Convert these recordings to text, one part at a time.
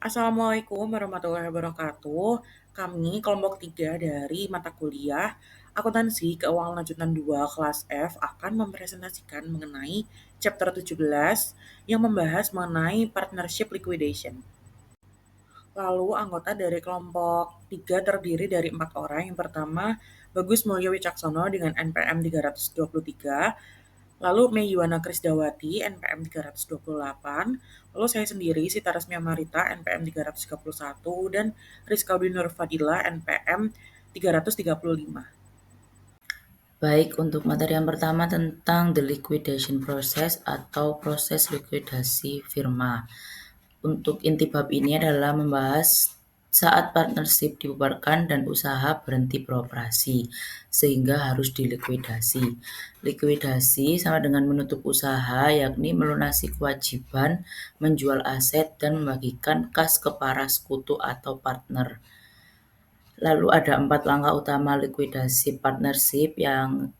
Assalamualaikum warahmatullahi wabarakatuh. Kami kelompok 3 dari mata kuliah Akuntansi Keuangan Lanjutan 2 kelas F akan mempresentasikan mengenai chapter 17 yang membahas mengenai partnership liquidation. Lalu anggota dari kelompok 3 terdiri dari 4 orang. Yang pertama, Bagus Mulyo Wicaksono dengan NPM 323, lalu Mei Yuwana Krisdawati NPM 328, lalu saya sendiri Sita Resmia Marita NPM 331 dan Rizka Nur Fadila NPM 335. Baik, untuk materi yang pertama tentang the liquidation process atau proses likuidasi firma. Untuk inti bab ini adalah membahas saat partnership dibubarkan dan usaha berhenti beroperasi, sehingga harus dilikuidasi. Likuidasi sama dengan menutup usaha, yakni melunasi kewajiban menjual aset dan membagikan kas ke para sekutu atau partner. Lalu ada 4 langkah utama likuidasi partnership. Yang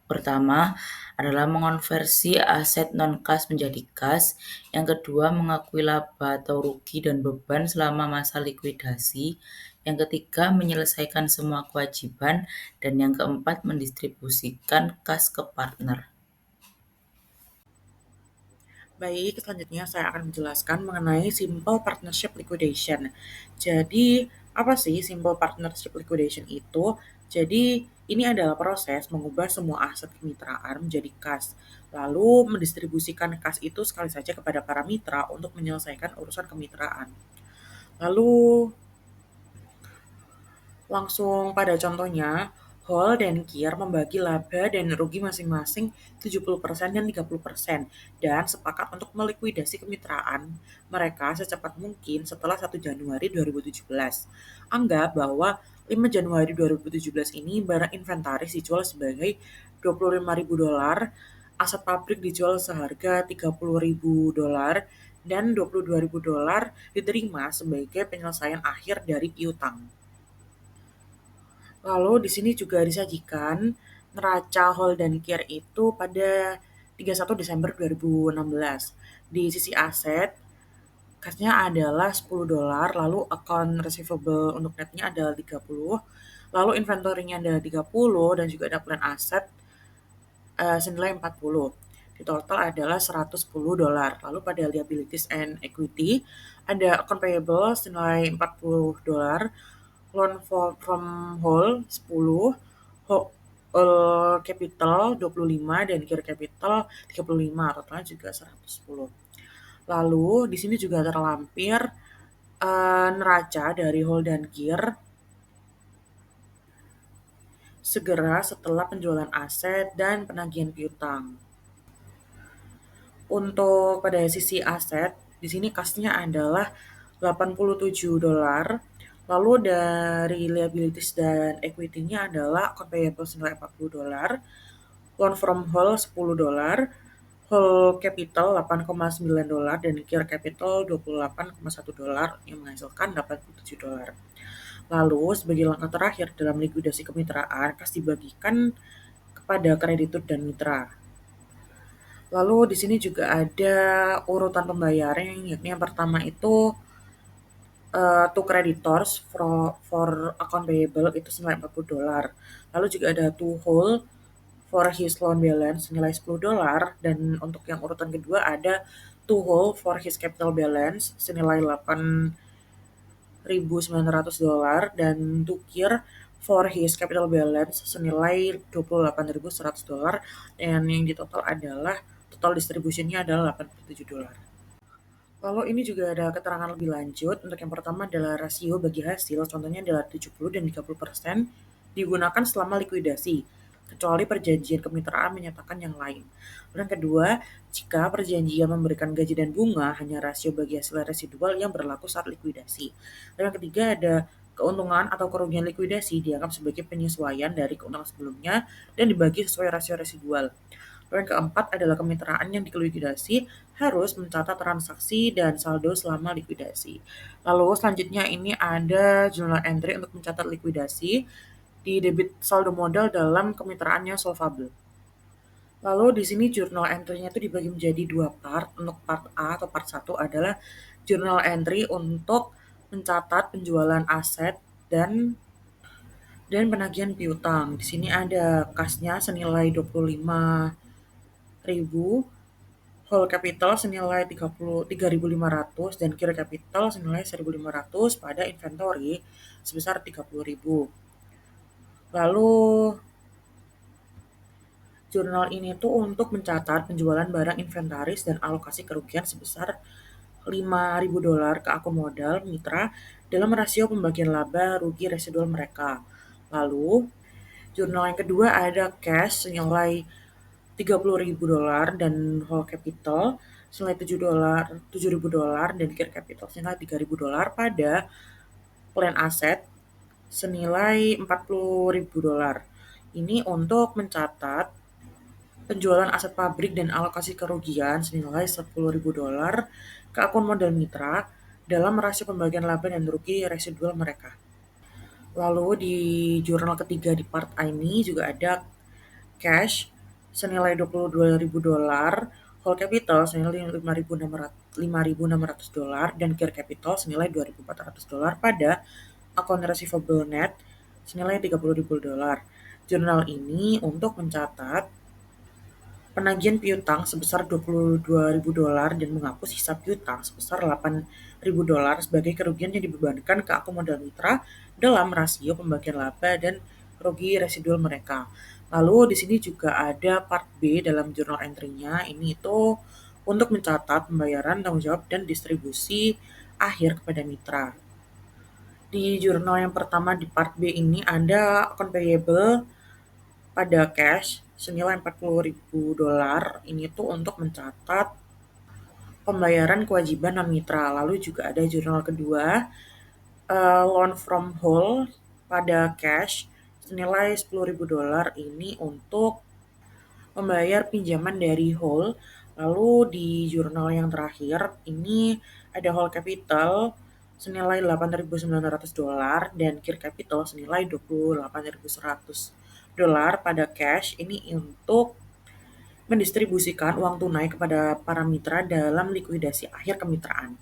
pertama adalah mengonversi aset non-kas menjadi kas. Yang kedua, mengakui laba atau rugi dan beban selama masa likuidasi. Yang ketiga, menyelesaikan semua kewajiban. Dan yang keempat, mendistribusikan kas ke partner. Baik, selanjutnya saya akan menjelaskan mengenai simple partnership liquidation. Jadi, apa sih simple partnership liquidation itu? Jadi, ini adalah proses mengubah semua aset kemitraan menjadi kas, lalu mendistribusikan kas itu sekali saja kepada para mitra untuk menyelesaikan urusan kemitraan. Lalu, langsung pada contohnya, Hall dan Kier membagi laba dan rugi masing-masing 70% dan 30% dan sepakat untuk melikuidasi kemitraan mereka secepat mungkin setelah 1 Januari 2017. Anggap bahwa 5 Januari 2017 ini barang inventaris dijual sebagai $25.000, aset pabrik dijual seharga $30.000 dan $22.000 diterima sebagai penyelesaian akhir dari piutang. Lalu di sini juga disajikan neraca Hall dan Kier itu pada 31 Desember 2016. Di sisi aset, kasnya adalah $10, lalu account receivable untuk netnya adalah 30, lalu inventory-nya adalah 30, dan juga ada plan aset senilai 40. Di total adalah $110. Lalu pada liabilities and equity, ada account payable senilai $40, loan from whole 10, whole capital 25 dan gear capital 35, totalnya juga 110. Lalu di sini juga terlampir neraca dari whole dan gear segera setelah penjualan aset dan penagihan piutang. Untuk pada sisi aset, di sini kasnya adalah $87. Lalu dari liabilities dan equity-nya adalah account payable senilai $40, loan from whole $10, whole capital $8,9 dan gear capital $28,1 yang menghasilkan $87. Lalu sebagai langkah terakhir dalam likuidasi kemitraan, kas dibagikan kepada kreditur dan mitra. Lalu di sini juga ada urutan pembayaran, yakni yang pertama itu to creditors for account payable itu senilai $40. Lalu juga ada to whole for his loan balance senilai $10, dan untuk yang urutan kedua ada to whole for his capital balance senilai $8.900 dan to Kier for his capital balance senilai $28.100, dan yang di total adalah total distributionnya adalah $87. Lalu ini juga ada keterangan lebih lanjut. Untuk yang pertama adalah rasio bagi hasil, contohnya adalah 70 dan 30% digunakan selama likuidasi, kecuali perjanjian kemitraan menyatakan yang lain. Lalu yang kedua, jika perjanjian memberikan gaji dan bunga, hanya rasio bagi hasil residual yang berlaku saat likuidasi. Lalu yang ketiga ada keuntungan atau kerugian likuidasi dianggap sebagai penyesuaian dari keuntungan sebelumnya dan dibagi sesuai rasio residual. Lalu yang keempat adalah kemitraan yang dilikuidasi harus mencatat transaksi dan saldo selama likuidasi. Lalu selanjutnya ini ada journal entry untuk mencatat likuidasi di debit saldo modal dalam kemitraannya solvable. Lalu di sini journal entry-nya itu dibagi menjadi dua part. Untuk part A atau part 1 adalah journal entry untuk mencatat penjualan aset dan penagihan piutang. Di sini ada kasnya senilai 25.000, whole capital senilai 3.500 dan key capital senilai 1.500 pada inventory sebesar 30.000. Lalu jurnal ini tuh untuk mencatat penjualan barang inventaris dan alokasi kerugian sebesar $5.000 ke akun modal mitra dalam rasio pembagian laba rugi residual mereka. Lalu, jurnal yang kedua ada cash senilai $30.000 dan whole capital senilai $7.000 dan share capital senilai $3.000 pada plan aset senilai $40.000. Ini untuk mencatat penjualan aset pabrik dan alokasi kerugian senilai $10.000 ke akun modal mitra dalam rasio pembagian laba dan rugi residual mereka. Lalu di jurnal ketiga di part A ini juga ada cash senilai $22.000, whole capital senilai $5.600 dan share capital senilai $2.400 pada akun receivable net senilai $30.000. Jurnal ini untuk mencatat penagihan piutang sebesar $22.000 dan menghapus sisa piutang sebesar $8.000 sebagai kerugian yang dibebankan ke akun modal mitra dalam rasio pembagian laba dan rugi residual mereka. Lalu di sini juga ada part B dalam journal entry-nya, ini itu untuk mencatat pembayaran, tanggung jawab, dan distribusi akhir kepada mitra. Di jurnal yang pertama di part B ini ada account payable pada cash senilai $40.000. Ini tuh untuk mencatat pembayaran kewajiban non-mitra. Lalu juga ada jurnal kedua, loan from whole pada cash senilai $10.000. Ini untuk membayar pinjaman dari whole. Lalu di jurnal yang terakhir, ini ada whole capital senilai $8.900 dan key capital senilai $28.100 pada cash. Ini untuk mendistribusikan uang tunai kepada para mitra dalam likuidasi akhir kemitraan.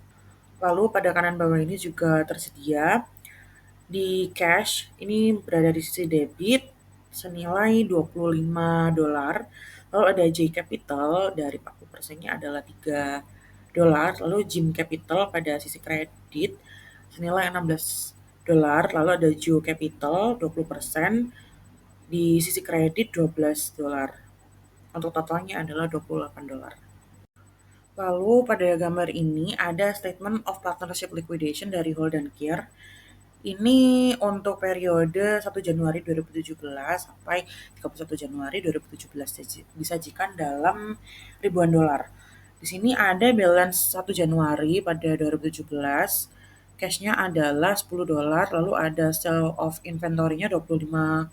Lalu pada kanan bawah ini juga tersedia di cash, ini berada di sisi debit senilai $25. Lalu ada J capital dari 40%-nya adalah $3. Lalu Jim capital pada sisi kredit senilai $16. Lalu ada Joe capital 20%, di sisi kredit $12. Untuk totalnya adalah $28. Lalu pada gambar ini ada statement of partnership liquidation dari Hold dan Kier. Ini untuk periode 1 Januari 2017 sampai 31 Januari 2017 disajikan dalam ribuan dolar. Di sini ada balance 1 Januari pada 2017, cashnya adalah $10, lalu ada sale of inventory-nya $25,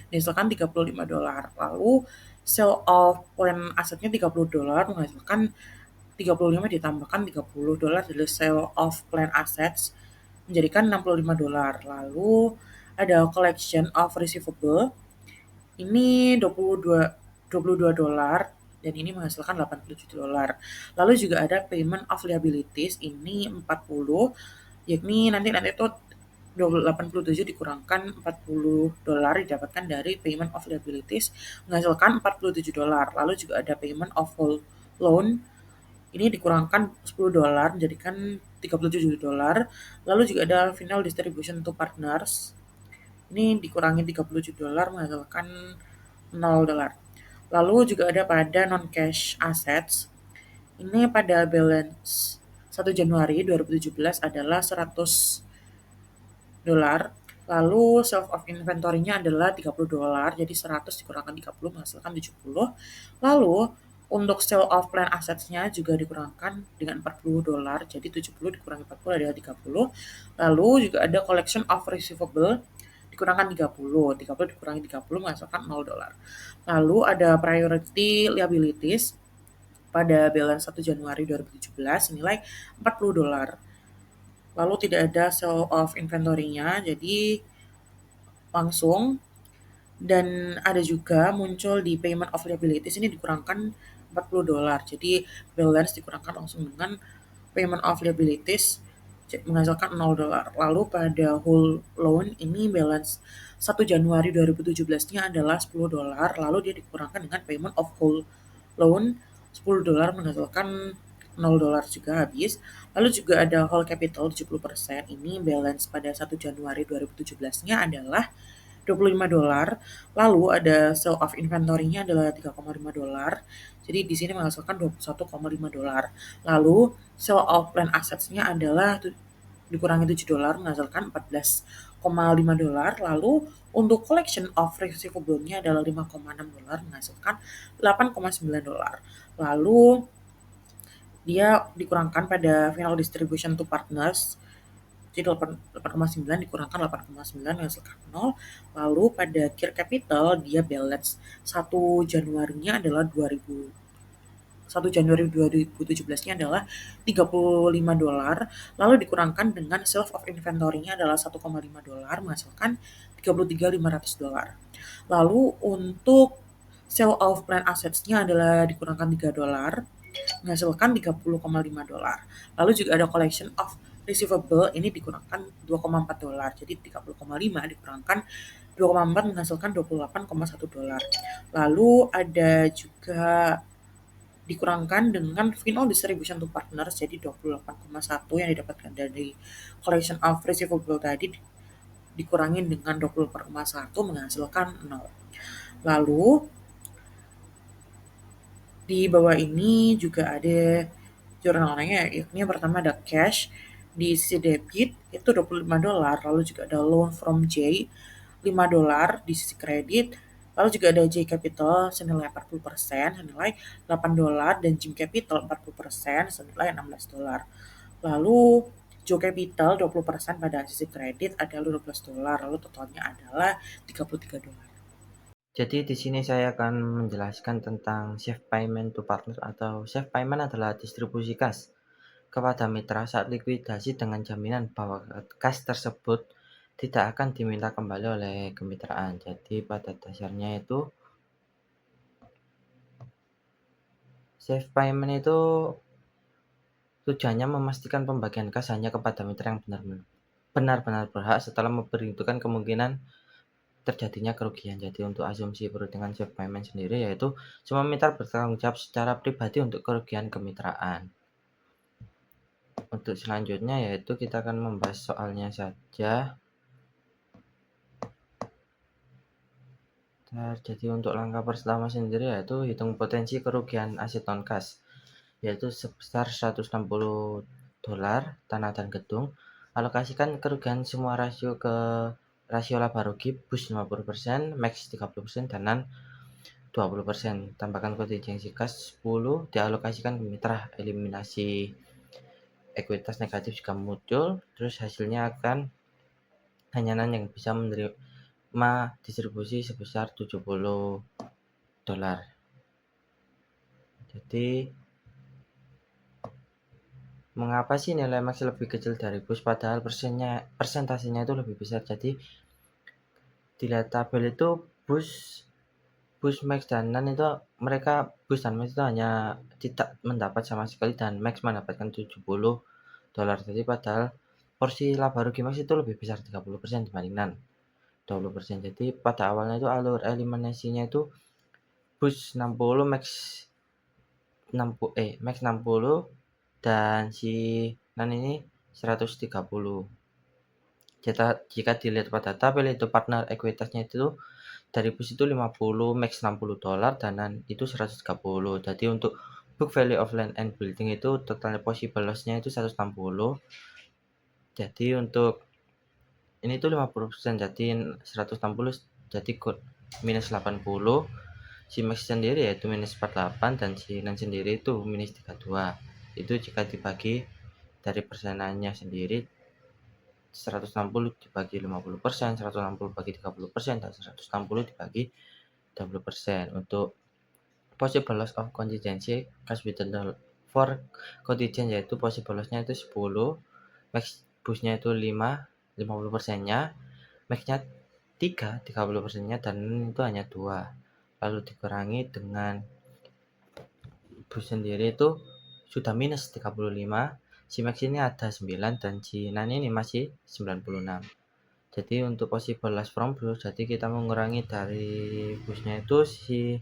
dihasilkan $35. Lalu sale of plan asetnya $30, menghasilkan 35 ditambahkan $30 dari sale of plan assets menjadikan $65. Lalu ada collection of receivable, ini $22 dan ini menghasilkan $87. Lalu juga ada payment of liabilities, ini 40, yakni nanti itu 87 dikurangkan $40 didapatkan dari payment of liabilities menghasilkan $47. Lalu juga ada payment of whole loan, ini dikurangkan $10 menjadikan $37. Lalu juga ada final distribution to partners, ini dikurangi $37 menghasilkan $0. Lalu juga ada pada non-cash assets, ini pada balance 1 Januari 2017 adalah $100. Lalu self of inventory-nya adalah $30, jadi 100 dikurangkan 30 menghasilkan 70. Lalu untuk sale of plan assets-nya juga dikurangkan dengan $40, jadi 70 dikurangi 40 adalah 30. Lalu juga ada collection of receivable dikurangkan 30 dikurangi 30 menghasilkan $0. Lalu ada priority liabilities pada balance 1 Januari 2017 senilai $40. Lalu tidak ada sale of inventory-nya, jadi langsung. Dan ada juga muncul di payment of liabilities, ini dikurangkan $40. Jadi balance dikurangkan langsung dengan payment of liabilities menghasilkan $0. Lalu pada whole loan ini balance 1 Januari 2017-nya adalah $10, lalu dia dikurangkan dengan payment of whole loan $10 menghasilkan $0 juga habis. Lalu juga ada whole capital 70%, ini balance pada 1 Januari 2017-nya adalah $25. Lalu ada sale of inventory-nya adalah $3,5. Jadi di sini menghasilkan $21,5. Lalu sale of plan assets-nya adalah dikurangi $7 menghasilkan $14,5. Lalu untuk collection of receivable-nya adalah $5,6 menghasilkan $8,9. Lalu dia dikurangkan pada final distribution to partners, jadi 8,9 dikurangkan 8,9 menghasilkan 0. Lalu pada gear capital dia balance 1 Januarinya adalah 1 Januari 2017-nya adalah $35, lalu dikurangkan dengan sales of inventory-nya adalah $1,5 menghasilkan $33,500. Lalu untuk sale of plan assets-nya adalah dikurangkan $3 menghasilkan $30,5. Lalu juga ada collection of receivable, ini dikurangkan $2,4. Jadi $30,5 dikurangkan 2,4 menghasilkan $28,1. Lalu ada juga dikurangkan dengan final distribution to partners, jadi 28,1 yang didapatkan dari collection of receivable tadi dikurangin dengan 24,1 menghasilkan 0. Lalu di bawah ini juga ada jurnalnya, yakni yang pertama ada cash, di sisi debit itu $25, lalu juga ada loan from J $5 di sisi kredit, lalu juga ada J Capital senilai 40% senilai $8, dan Jim Capital 40% senilai $16. Lalu Joe Capital 20% pada sisi kredit ada $12, lalu totalnya adalah $33. Jadi di sini saya akan menjelaskan tentang safe payment to partner atau safe payment adalah distribusi kas kepada mitra saat likuidasi dengan jaminan bahwa kas tersebut tidak akan diminta kembali oleh kemitraan. Jadi pada dasarnya itu safe payment itu tujuannya memastikan pembagian kas hanya kepada mitra yang benar-benar berhak setelah memperhitungkan kemungkinan terjadinya kerugian. Jadi untuk asumsi perhitungan safe payment sendiri yaitu semua mitra bertanggung jawab secara pribadi untuk kerugian kemitraan. Untuk selanjutnya yaitu kita akan membahas soalnya saja. Jadi untuk langkah pertama sendiri yaitu hitung potensi kerugian aset non kas, yaitu sebesar $160 tanah dan gedung. Alokasikan kerugian semua rasio ke rasio laba rugi BUS 50%, max 30%, dan NaN 20%. Tambahkan kontingensi kas 10, dialokasikan ke mitra, eliminasi ekuitas negatif jika muncul, terus hasilnya akan hanya NaN yang bisa menerima distribusi sebesar $70. Jadi mengapa sih nilai max lebih kecil dari BUS padahal persentasenya itu lebih besar? Jadi dilihat tabel itu BUS max dan NaN itu mereka BUS dan max itu hanya tidak mendapat sama sekali dan max mendapatkan $70. Jadi padahal porsi laba rugi max itu lebih besar 30% dibanding NaN 20%. Jadi pada awalnya itu alur eliminasinya itu BUS 60, max 60 dan si NaN ini 130. Jika dilihat pada tabel itu partner ekuitasnya itu dari BUS itu 50, max $60 dan NaN itu 130. Jadi untuk book value of land and building itu total possible loss-nya itu 160. Jadi untuk ini tuh 50%, jadi 160 jadi minus 80. Si max sendiri yaitu minus 48 dan si NaN sendiri itu minus 32. Itu jika dibagi dari persenannya sendiri 160 dibagi 50%, 160 bagi 30%, dan 160 dibagi 20%. Untuk possible loss of contingency cash withdrawal for contingent yaitu possible loss-nya itu 10, max BUS-nya itu 5, 50%-nya, max-nya 3, 30%-nya, dan itu hanya 2. Lalu dikurangi dengan BUS sendiri itu sudah minus 35, si Max ini ada 9 dan si Nan ini masih 96. Jadi untuk possible loss from bus, jadi kita mengurangi dari busnya itu si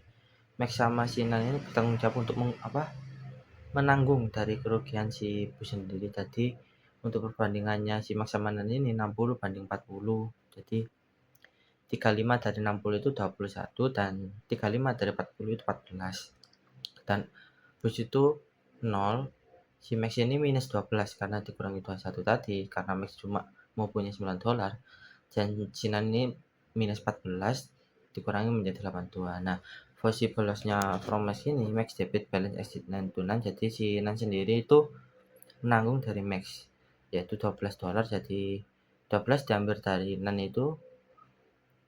Max sama si Nan ini bertanggung jawab untuk menanggung dari kerugian si bus sendiri. Tadi untuk perbandingannya si Max sama Nan ini 60 banding 40. Jadi 35 dari 60 itu 21 dan 35 dari 40 itu 14. Dan bus itu 0, si Max ini minus 12 karena dikurangi 21 tadi, karena Max cuma mau punya $9 dan si Nan ini minus 14 dikurangi menjadi 82. Nah, possible loss-nya from Max ini Max debit balance exit Nan to Nan, jadi si Nan sendiri itu menanggung dari Max yaitu $12, jadi 12 diambil dari Nan itu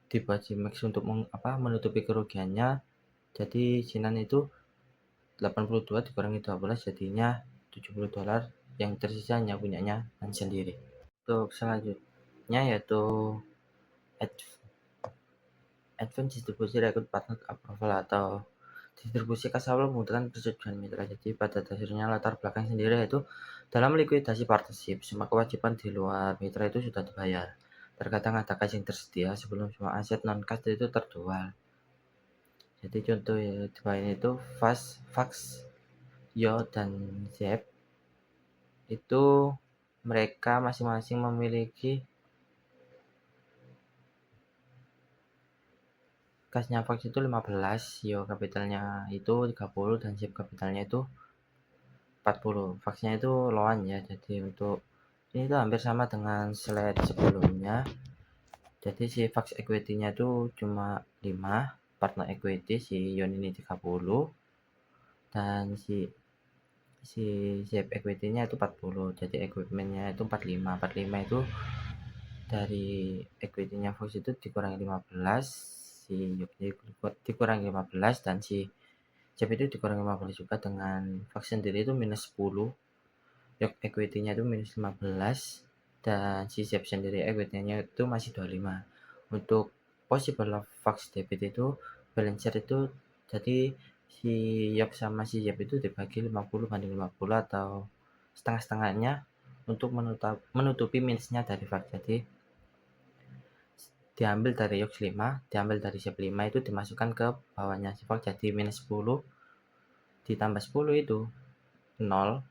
dibagi Max untuk menutupi kerugiannya, jadi si Nan itu 82 dikurangi 12 jadinya $70, yang tersisa hanya punyanya Nan sendiri. Untuk selanjutnya yaitu Advance Distribusi Rekrut Partner Approval atau distribusi kas awal membutuhkan persetujuan mitra. Jadi pada dasarnya latar belakang sendiri yaitu dalam likuidasi partnership, semua kewajiban di luar mitra itu sudah dibayar. Terkadang ada kas yang tersedia sebelum semua aset non-kas itu terjual. Jadi contoh ya, di bawah ini itu Vax, Yo, dan Zep itu mereka masing-masing memiliki kasnya Vax itu 15, Yo kapitalnya itu 30 dan Zep kapitalnya itu 40. Vaxnya itu loan ya, jadi untuk ini tuh hampir sama dengan slide sebelumnya. Jadi si Vax equity-nya itu cuma 5, partner equity si Yon ini 30 dan si Zep equity-nya itu 40. Jadi equipment-nya itu 45. 45 itu dari equity-nya Vax itu dikurangi 15, si Yok dikurangi 15 dan si Zep itu dikurangi 15 juga, dengan Vax sendiri itu minus 10. Yok equity-nya itu minus 15 dan si Zep sendiri equity-nya itu masih 25. Untuk possible Vax debit itu balance sheet itu jadi si Yok sama si Zep itu dibagi 50 banding 50 atau setengah-setengahnya untuk menutupi minusnya dari Vax. Jadi diambil dari Yok 5, diambil dari Zep 5 itu dimasukkan ke bawahnya si Vax, jadi minus 10 ditambah 10 itu 0.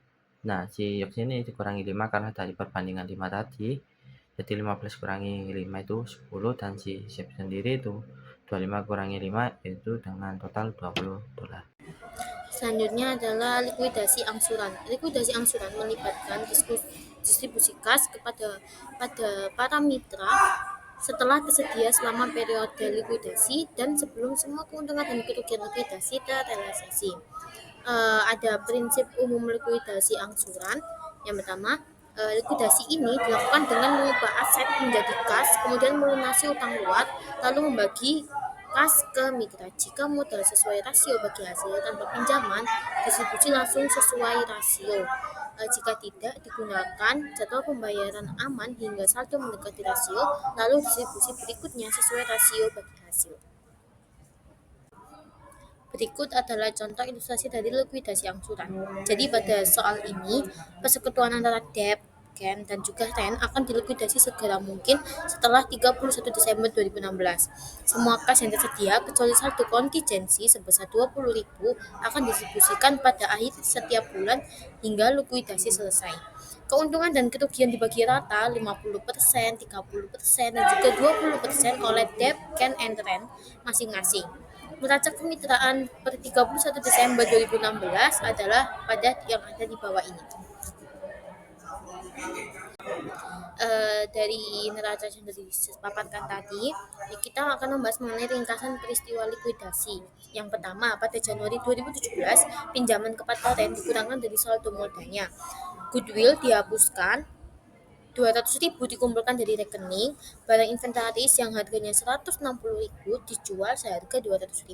Nah, si Yok ini dikurangi 5 karena dari perbandingan 5 tadi. Jadi 15 kurangi 5 itu 10 dan si Zep sendiri itu 25 kurangi 5 itu dengan total $20. Selanjutnya adalah likuidasi angsuran. Likuidasi angsuran melibatkan distribusi kas kepada para mitra setelah tersedia selama periode likuidasi dan sebelum semua keuntungan dan kerugian likuidasi terrealisasi. Ada prinsip umum likuidasi angsuran. Yang pertama, likuidasi ini dilakukan dengan mengubah aset menjadi kas, kemudian melunasi utang luar, lalu membagi kas ke mitra. Jika modal sesuai rasio bagi hasil tanpa pinjaman, distribusi langsung sesuai rasio. Jika tidak digunakan jadwal pembayaran aman hingga saldo mendekati rasio, lalu distribusi berikutnya sesuai rasio bagi hasil. Berikut adalah contoh ilustrasi dari likuidasi angsuran. Jadi pada soal ini, persekutuan antara debt, CAN, dan juga REN akan dilikuidasi segera mungkin setelah 31 Desember 2016. Semua kas yang tersedia kecuali saldo kontingensi sebesar 20.000 akan didistribusikan pada akhir setiap bulan hingga likuidasi selesai. Keuntungan dan kerugian dibagi rata 50%, 30%, dan juga 20% oleh debt, CAN, and REN masing-masing. Neraca kemitraan per 31 Desember 2016 adalah pada yang ada di bawah ini. Dari neraca yang dipaparkan tadi, kita akan membahas mengenai ringkasan peristiwa likuidasi. Yang pertama, pada Januari 2017, pinjaman kepada REN dikurangkan dari saldo modalnya. Goodwill dihapuskan, 200.000 dikumpulkan dari rekening, barang inventaris yang harganya 160.000 dijual seharga 200.000.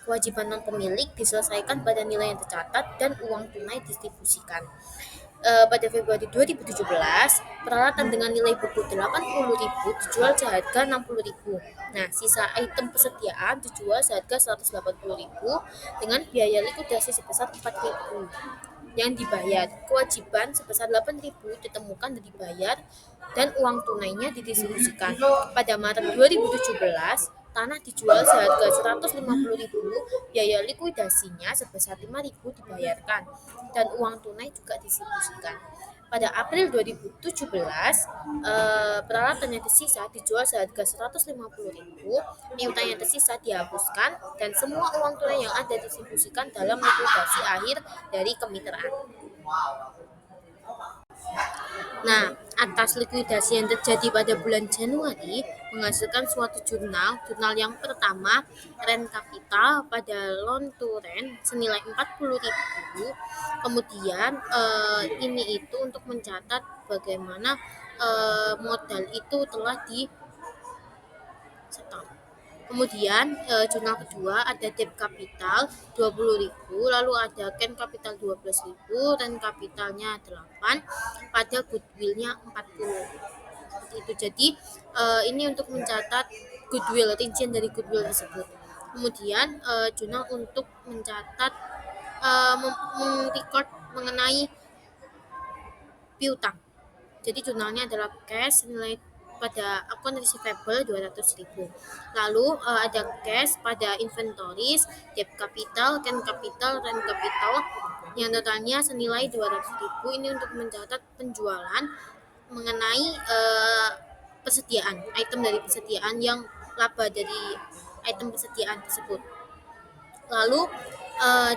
Kewajiban non pemilik diselesaikan pada nilai yang tercatat dan uang tunai distribusikan. Pada Februari 2017, peralatan dengan nilai buku 80.000 dijual seharga 60.000. Nah, sisa item persediaan dijual seharga 180.000 dengan biaya likuidasi sebesar 4.000. yang dibayar. Kewajiban sebesar 8.000 ditemukan dan dibayar dan uang tunainya didistribusikan. Pada Maret 2017, tanah dijual seharga 150.000, biaya likuidasinya sebesar 5.000 dibayarkan dan uang tunai juga didistribusikan. Pada April 2017, peralatan yang tersisa dijual seharga 150.000, piutang yang tersisa dihapuskan, dan semua uang tunai yang ada didistribusikan dalam likuidasi akhir dari kemitraan. Nah, atas likuidasi yang terjadi pada bulan Januari menghasilkan suatu jurnal yang pertama, rent capital pada loan to rent senilai 40.000. Kemudian ini itu untuk mencatat bagaimana modal itu telah di setor. Kemudian jurnal kedua ada debt capital 20.000, lalu ada can capital 12.000, dan kapitalnya 8, pada goodwillnya 40. Seperti itu. Jadi ini untuk mencatat goodwill, rincian dari goodwill tersebut. Kemudian jurnal untuk mencatat merecord mengenai piutang. Jadi jurnalnya adalah cash senilai pada akun receivable 200.000. Lalu ada cash pada inventories, debt capital, can capital, rent capital yang totalnya senilai 200.000. Ini untuk mencatat penjualan mengenai persediaan, item dari persediaan yang laba dari item persediaan tersebut. Lalu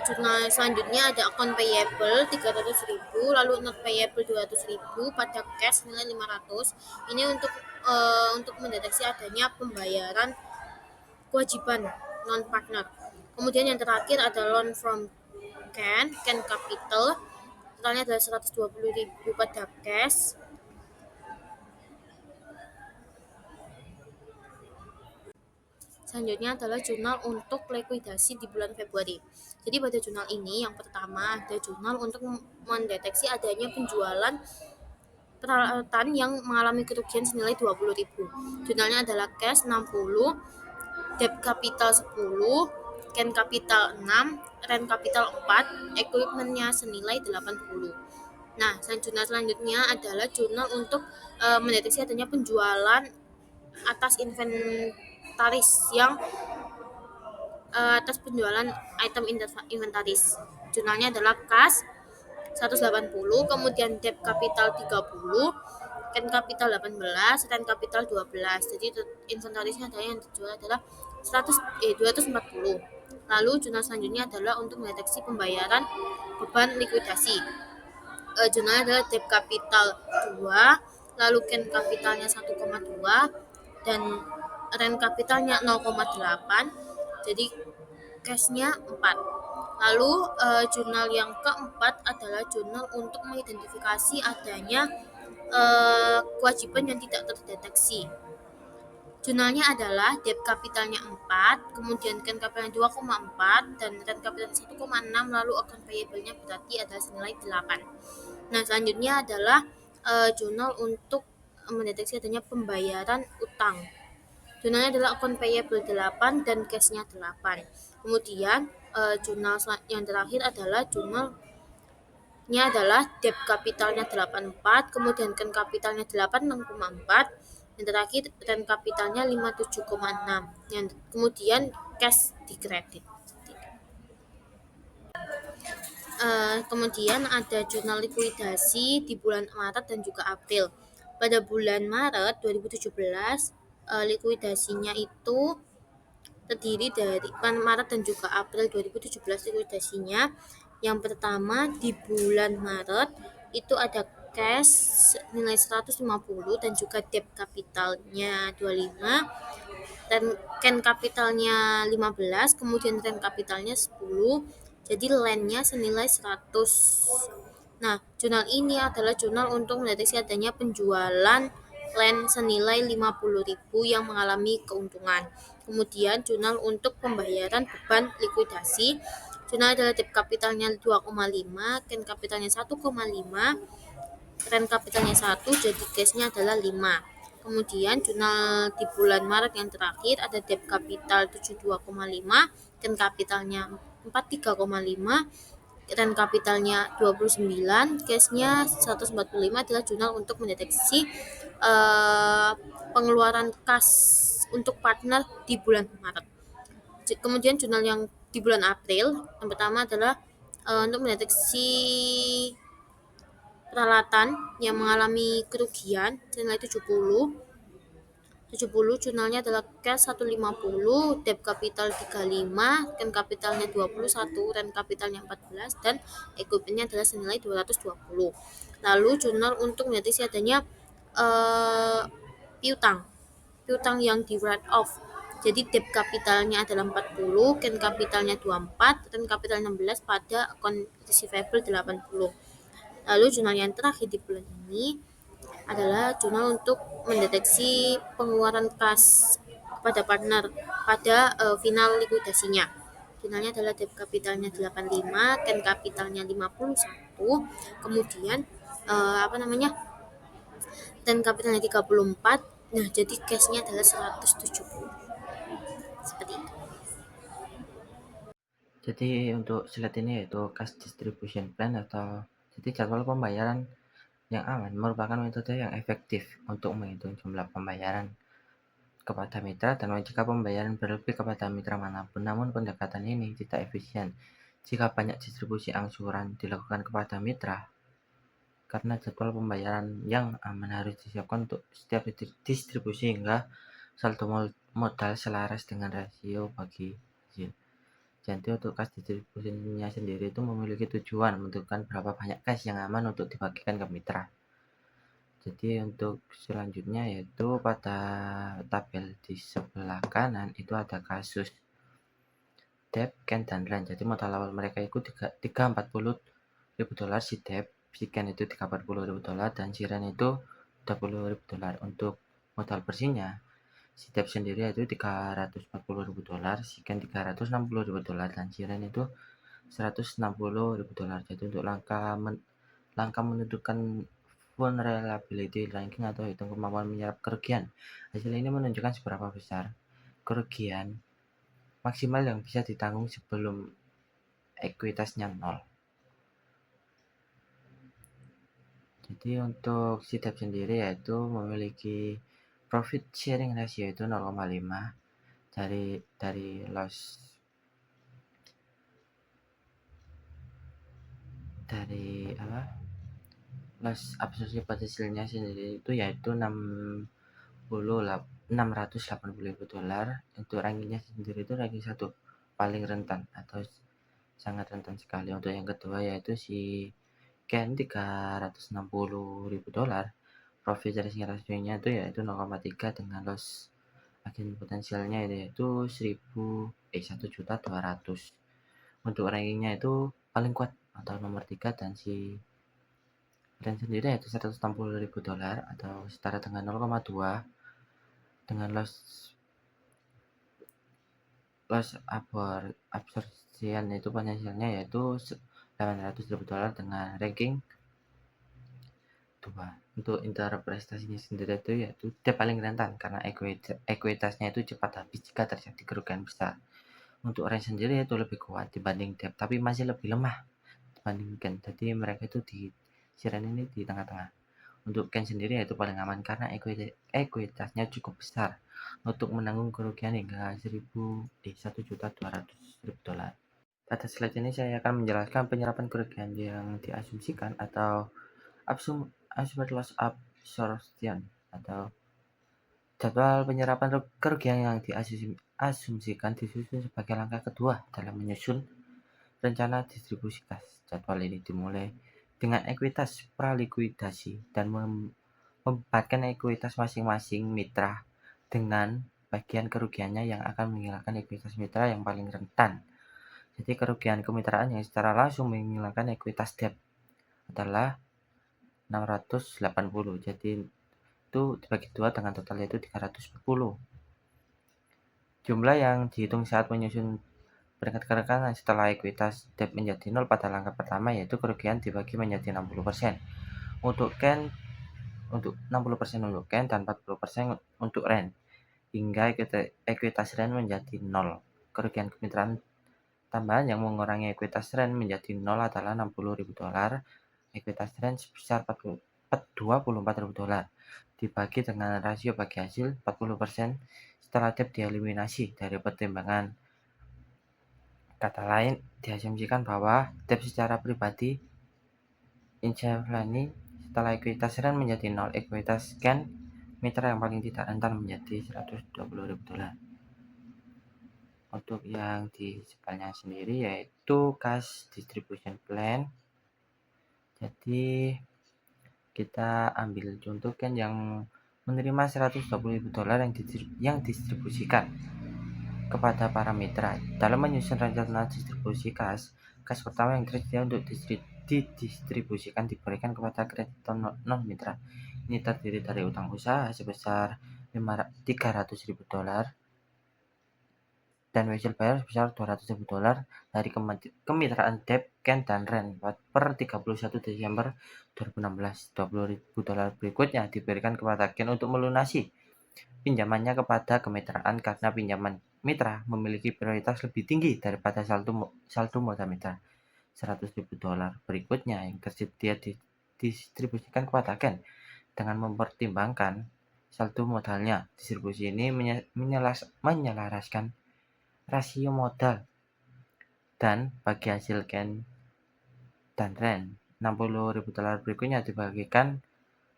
jurnal selanjutnya ada account payable 300.000, lalu not payable 200.000, pada cash nilai 500. Ini untuk mendeteksi adanya pembayaran kewajiban non partner. Kemudian yang terakhir ada loan from can capital, totalnya adalah 120.000 pada cash. Selanjutnya adalah jurnal untuk likuidasi di bulan Februari. Jadi pada jurnal ini yang pertama ada jurnal untuk mendeteksi adanya penjualan peralatan yang mengalami kerugian senilai 20.000. Jurnalnya adalah cash 60, debt capital 10, can capital 6, rent capital 4, equipmentnya senilai 80. Nah, jurnal selanjutnya adalah jurnal untuk mendeteksi adanya penjualan atas inventaris yang atas penjualan item inventaris. Jurnalnya adalah kas 180, kemudian debt capital 30, can capital 18, rent capital 12. Jadi inventarisnya adalah yang dijual adalah 240. Lalu jurnal selanjutnya adalah untuk mendeteksi pembayaran beban likuidasi. Jurnalnya adalah debt capital 2, lalu can capitalnya 1,2, dan rent capitalnya 0,8. Jadi cashnya 4. Lalu jurnal yang keempat adalah jurnal untuk mengidentifikasi adanya kewajiban yang tidak terdeteksi. Jurnalnya adalah debt capitalnya 4, kemudian can capitalnya 2,4, dan rent capitalnya 1,6, lalu account payable-nya berarti adalah senilai 8. Nah, selanjutnya adalah jurnal untuk mendeteksi adanya pembayaran utang. Jurnalnya adalah account payable 8 dan cash-nya 8. Kemudian jurnal yang terakhir adalah jurnalnya adalah debt capitalnya 84, kemudian can capitalnya 86,4, yang terakhir rent capitalnya 57,6. Yang kemudian cash di kredit. Kemudian ada jurnal likuidasi di bulan Maret dan juga April. Pada bulan Maret 2017, likuidasinya itu terdiri dari Maret dan juga April 2017 likuidasinya. Yang pertama di bulan Maret itu ada cash nilai 150 dan juga debt capitalnya 25, dan can capitalnya 15, kemudian rent capitalnya 10. Jadi land-nya senilai 100. Nah, jurnal ini adalah jurnal untuk mendeteksi adanya penjualan land senilai 50.000 yang mengalami keuntungan. Kemudian jurnal untuk pembayaran beban likuidasi. Jurnal adalah debt capitalnya 2,5, can capitalnya 1,5, rent capitalnya 1, jadi cashnya adalah 5. Kemudian jurnal di bulan Maret yang terakhir ada debt capital 72,5, can capitalnya 43,5, rent kapitalnya 29, cashnya 145 adalah jurnal untuk mendeteksi pengeluaran kas untuk partner di bulan Maret. Kemudian jurnal yang di bulan April, yang pertama adalah untuk mendeteksi peralatan yang mengalami kerugian senilai 70. Jurnalnya adalah cash 150, debt capital 35, rent capitalnya 21, rent capitalnya 14, dan equipmentnya adalah senilai 220. Lalu jurnal untuk mendeteksi adanya piutang yang di write off. Jadi debt capitalnya adalah 40, rent capitalnya 24, rent capital 16 pada account receivable 80. Lalu jurnal yang terakhir di bulan ini adalah jurnal untuk mendeteksi pengeluaran kas pada partner pada final likuidasinya. Jurnalnya adalah debt capitalnya 85, rent capitalnya 51, kemudian rent capitalnya 34. Nah, jadi cashnya adalah 170. Seperti itu. Jadi untuk slide ini yaitu cash distribution plan atau jadi jadwal pembayaran yang aman merupakan metode yang efektif untuk menghitung jumlah pembayaran kepada mitra dan mencegah pembayaran berlebih kepada mitra manapun. Namun pendekatan ini tidak efisien jika banyak distribusi angsuran dilakukan kepada mitra, karena jadwal pembayaran yang aman harus disiapkan untuk setiap distribusi hingga saldo modal selaras dengan rasio bagi hasil. Jadi untuk cash distribusinya sendiri itu memiliki tujuan menentukan berapa banyak cash yang aman untuk dibagikan ke mitra. Jadi untuk selanjutnya yaitu pada tabel di sebelah kanan itu ada kasus debt, Ken, dan Ren. Jadi modal awal mereka itu $340.000 si debt, si Ken itu $340.000 dan si Ren itu $20.000. Untuk modal bersihnya si debt sendiri itu $340.000, si Ken $360.000 dan si Ren itu $160.000. Jadi untuk langkah menentukan vulnerability ranking atau hitung kemampuan menyerap kerugian. Hasil ini menunjukkan seberapa besar kerugian maksimal yang bisa ditanggung sebelum ekuitasnya 0. Jadi untuk si debt sendiri yaitu memiliki profit sharing ratio itu 0,5 dari loss absorpsi hasilnya sendiri itu yaitu $680.000. Untuk rankingnya sendiri itu ranking 1 paling rentan atau sangat rentan sekali. Untuk yang kedua yaitu si Ken $360.000, profit sharing ratio-nya itu yaitu 0,3 dengan loss agen potensialnya yaitu 1.200.000. Untuk rankingnya itu paling kuat atau nomor 3 dan si Ren sendiri yaitu $160.000 atau setara dengan 0,2 dengan loss absorption itu potensialnya yaitu $800.000 dengan ranking 2. Untuk interpretasinya sendiri itu yaitu dia paling rentan karena ekuitasnya itu cepat habis jika terjadi kerugian besar. Untuk Ren sendiri itu lebih kuat dibanding debt tapi masih lebih lemah dibandingkan. Jadi mereka itu di Ren ini di tengah-tengah. Untuk Ken sendiri yaitu paling aman karena ekuitasnya cukup besar untuk menanggung kerugian hingga $1.200.000. Pada slide ini saya akan menjelaskan penyerapan kerugian yang diasumsikan atau assumed loss absorption atau jadwal penyerapan kerugian yang diasumsikan disusun sebagai langkah kedua dalam menyusun rencana distribusi kas. Jadwal ini dimulai dengan ekuitas pralikuidasi dan membebankan ekuitas masing-masing mitra dengan bagian kerugiannya yang akan menghilangkan ekuitas mitra yang paling rentan. Jadi kerugian kemitraan yang secara langsung menghilangkan ekuitas debt adalah 680. Jadi itu dibagi 2 dengan totalnya itu 340. Jumlah yang dihitung saat menyusun peringkat kerugian setelah ekuitas debt menjadi 0 pada langkah pertama yaitu kerugian dibagi menjadi 60%. Untuk Ken untuk 60% untuk Ken dan 40% untuk Ren hingga ekuitas Ren menjadi 0. Kerugian kemitraan tambahan yang mengurangi ekuitas rent menjadi 0 adalah 60.000 dolar. Ekuitas rent sebesar 24.000 dolar dibagi dengan rasio bagi hasil 40% setelah debt dieliminasi dari pertimbangan. Kata lain, diasumsikan bahwa debt secara pribadi Incevalani setelah ekuitas rent menjadi 0, ekuitas Ken mitra yang paling tidak rentan menjadi 120.000 dolar. Untuk yang di sebelahnya sendiri yaitu cash distribution plan. Jadi kita ambil contoh kan yang menerima 120.000 dolar yang distribusikan kepada para mitra. Dalam menyusun rencana distribusi kas pertama yang tersedia untuk didistribusikan diberikan kepada kreditor non-mitra. Ini terdiri dari utang usaha sebesar 300.000 dolar dan wajib bayar sebesar 200.000 dolar dari kemitraan debt, Ken, dan Ren per 31 Desember 2016. 20.000 dolar berikutnya diberikan kepada Ken untuk melunasi pinjamannya kepada kemitraan karena pinjaman mitra memiliki prioritas lebih tinggi daripada saldo modal mitra. 100.000 dolar berikutnya yang tersedia didistribusikan kepada Ken dengan mempertimbangkan saldo modalnya. Distribusi ini menyelaraskan rasio modal dan bagi hasil Ken dan Ren. 60.000 dolar berikutnya dibagikan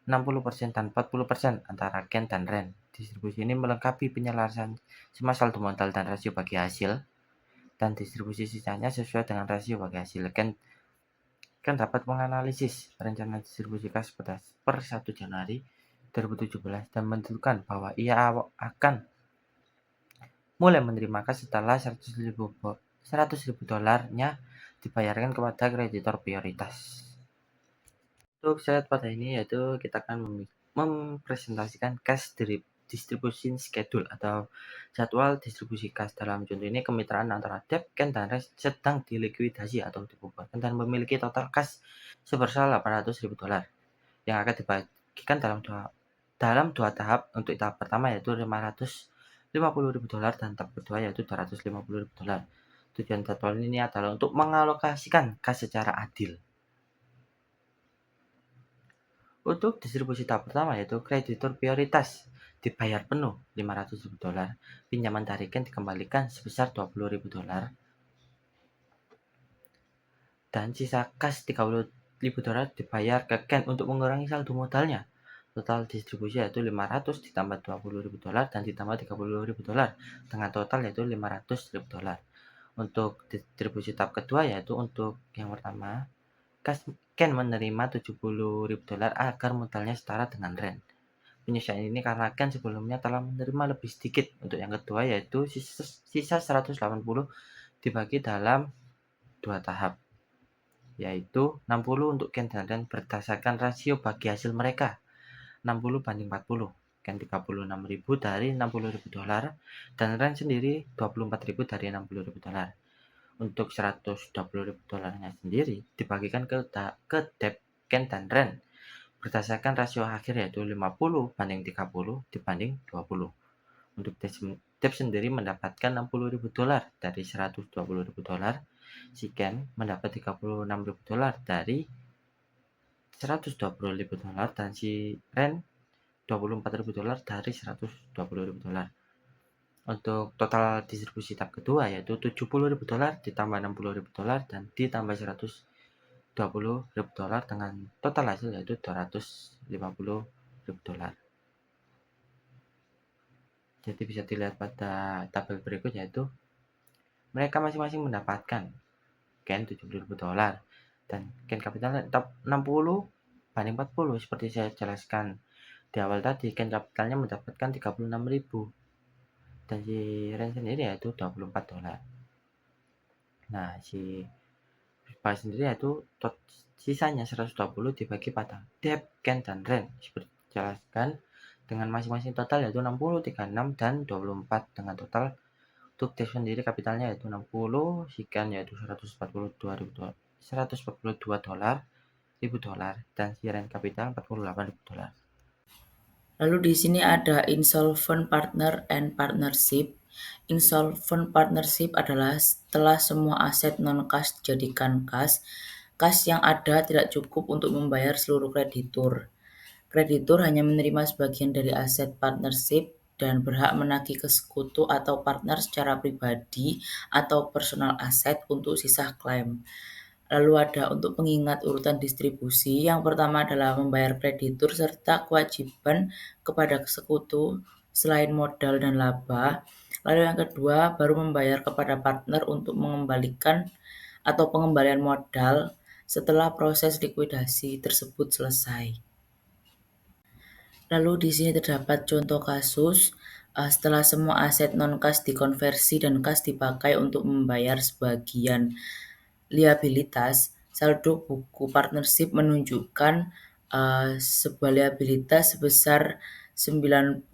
60% dan 40% antara Ken dan Ren. Distribusi ini melengkapi penyelarasan semua saldo modal dan rasio bagi hasil, dan distribusi sisanya sesuai dengan rasio bagi hasil. Ken dapat menganalisis rencana distribusi kas per 1 Januari 2017 dan menentukan bahwa ia akan mulai menerima kas setelah 100.000 dolarnya dibayarkan kepada kreditor prioritas. Untuk slide pada ini yaitu kita akan mempresentasikan cash distribution schedule atau jadwal distribusi kas. Dalam contoh ini kemitraan antara debt, Ken, dan Ren sedang dilikuidasi atau dibubarkan dan memiliki total kas sebesar 800.000 dolar yang akan dibagikan dalam dua tahap. Untuk tahap pertama yaitu 550.000 dolar dan tahap kedua yaitu 250.000 dolar. Tujuan jadwal ini adalah untuk mengalokasikan kas secara adil. Untuk distribusi tahap pertama yaitu kreditor prioritas dibayar penuh 500.000 dolar, pinjaman dari Ken dikembalikan sebesar 20.000 dolar, dan sisa kas 30.000 dolar dibayar ke Ken untuk mengurangi saldo modalnya. Total distribusi yaitu 500 ditambah 20.000 dolar dan ditambah 30.000 dolar dengan total yaitu 500.000 dolar. Untuk distribusi tahap kedua yaitu untuk yang pertama, Ken menerima 70.000 dolar agar modalnya setara dengan Ren. Penyesuaian ini karena Ken sebelumnya telah menerima lebih sedikit. Untuk yang kedua yaitu sisa 180 dibagi dalam dua tahap, yaitu 60 untuk Ken dan Ren berdasarkan rasio bagi hasil mereka 60 banding 40. Ken 36.000 dari 60.000 dolar dan Ren sendiri 24.000 dari 60.000 dolar. Untuk 120.000 dolarnya sendiri dibagikan ke debt, Ken, dan Ren berdasarkan rasio akhir yaitu 50 banding 30 dibanding 20. Untuk debt sendiri mendapatkan 60.000 dolar dari 120.000 dolar. Si Ken mendapat 36.000 dolar dari 120.000 dolar dan si Ren 24.000 dolar dari 120.000 dolar. Untuk total distribusi tahap kedua yaitu 70.000 dolar ditambah 60.000 dolar dan ditambah 120.000 dolar dengan total hasil yaitu 250.000 dolar. Jadi bisa dilihat pada tabel berikut yaitu mereka masing-masing mendapatkan Ken 70.000 dolar dan Ken Capital tetap 60 banding 40 seperti saya jelaskan di awal tadi. Ken Capitalnya mendapatkan 36.000 dan si Ren sendiri yaitu 24 dolar. Nah, si Pak sendiri yaitu sisanya 120 dibagi pada debt, Ken, dan Ren seperti dijelaskan dengan masing-masing total yaitu 60, 36, dan 24 dengan total untuk debt sendiri kapitalnya yaitu 60, si Ken yaitu 142 dolar dan si Ren kapital 48.000 dolar. Lalu di sini ada insolvent partner and partnership. Insolvent partnership adalah setelah semua aset non-kas dijadikan kas, kas yang ada tidak cukup untuk membayar seluruh kreditur. Kreditur hanya menerima sebagian dari aset partnership dan berhak menagih ke sekutu atau partner secara pribadi atau personal aset untuk sisa klaim. Lalu ada untuk pengingat urutan distribusi, yang pertama adalah membayar kreditur serta kewajiban kepada sekutu selain modal dan laba. Lalu yang kedua baru membayar kepada partner untuk mengembalikan atau pengembalian modal setelah proses likuidasi tersebut selesai. Lalu di sini terdapat contoh kasus setelah semua aset non-kas dikonversi dan kas dipakai untuk membayar sebagian liabilitas, saldo buku partnership menunjukkan sebuah liabilitas sebesar $90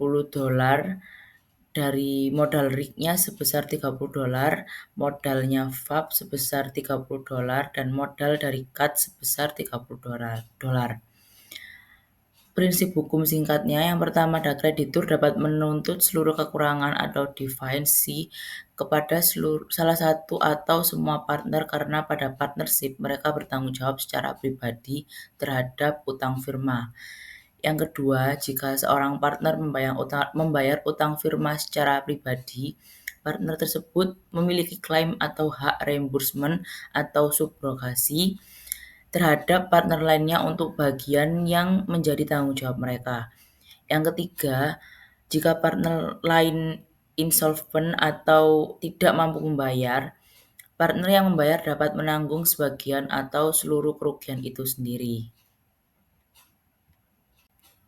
dari modal RIG-nya sebesar $30, modalnya FAB sebesar $30 dan modal dari CAT sebesar $30. Prinsip hukum singkatnya, yang pertama ada kreditur dapat menuntut seluruh kekurangan atau deficiency kepada salah satu atau semua partner karena pada partnership mereka bertanggung jawab secara pribadi terhadap utang firma. Yang kedua, jika seorang partner membayar utang firma secara pribadi, partner tersebut memiliki klaim atau hak reimbursement atau subrogasi terhadap partner lainnya untuk bagian yang menjadi tanggung jawab mereka. Yang ketiga, jika partner lain insolvent atau tidak mampu membayar, partner yang membayar dapat menanggung sebagian atau seluruh kerugian itu sendiri.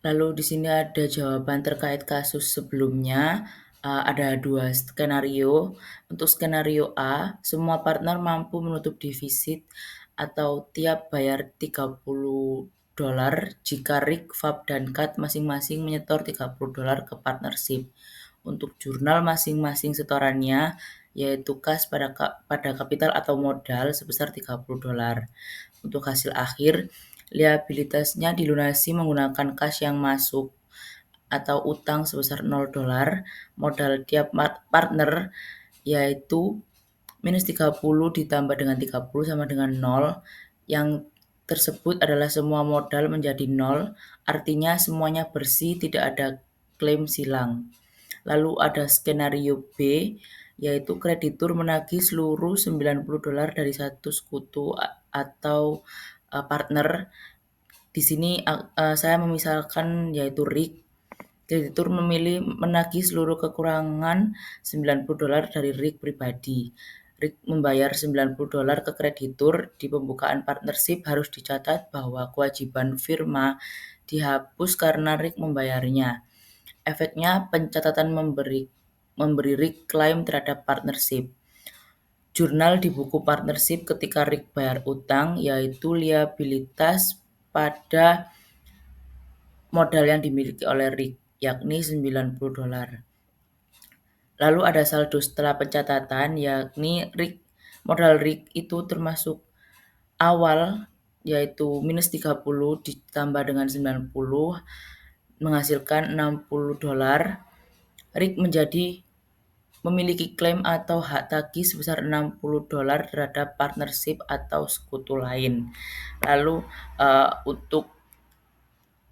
Lalu di sini ada jawaban terkait kasus sebelumnya. Ada dua skenario. Untuk skenario A, semua partner mampu menutup defisit atau tiap bayar $30 jika RIG, FAB, dan CAT masing-masing menyetor $30 ke partnership. Untuk jurnal masing-masing setorannya, yaitu kas pada kapital atau modal sebesar $30. Untuk hasil akhir, liabilitasnya dilunasi menggunakan kas yang masuk atau utang sebesar $0, modal tiap partner yaitu minus 30 ditambah dengan 30 sama dengan 0, yang tersebut adalah semua modal menjadi 0, artinya semuanya bersih, tidak ada klaim silang. Lalu ada skenario B, yaitu kreditur menagih seluruh $90 dari satu sekutu atau partner. Di sini saya memisalkan yaitu RIG. Kreditur memilih menagih seluruh kekurangan $90 dari RIG pribadi. RIG membayar $90 ke kreditur. Di pembukaan partnership harus dicatat bahwa kewajiban firma dihapus karena RIG membayarnya. Efeknya pencatatan memberi RIG klaim terhadap partnership. Jurnal di buku partnership ketika RIG bayar utang, yaitu liabilitas pada modal yang dimiliki oleh RIG, yakni $90. Lalu ada saldo setelah pencatatan, yakni modal RIG itu termasuk awal, yaitu minus 30 ditambah dengan 90 menghasilkan $60. RIG menjadi memiliki klaim atau hak tagih sebesar $60 terhadap partnership atau sekutu lain. Lalu untuk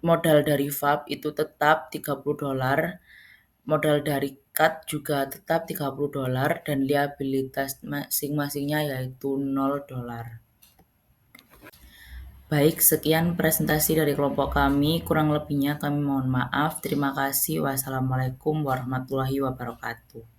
modal dari FAB itu tetap $30, modal dari CAT juga tetap $30, dan liabilitas masing-masingnya yaitu $0. Baik, sekian presentasi dari kelompok kami. Kurang lebihnya kami mohon maaf. Terima kasih. Wassalamualaikum warahmatullahi wabarakatuh.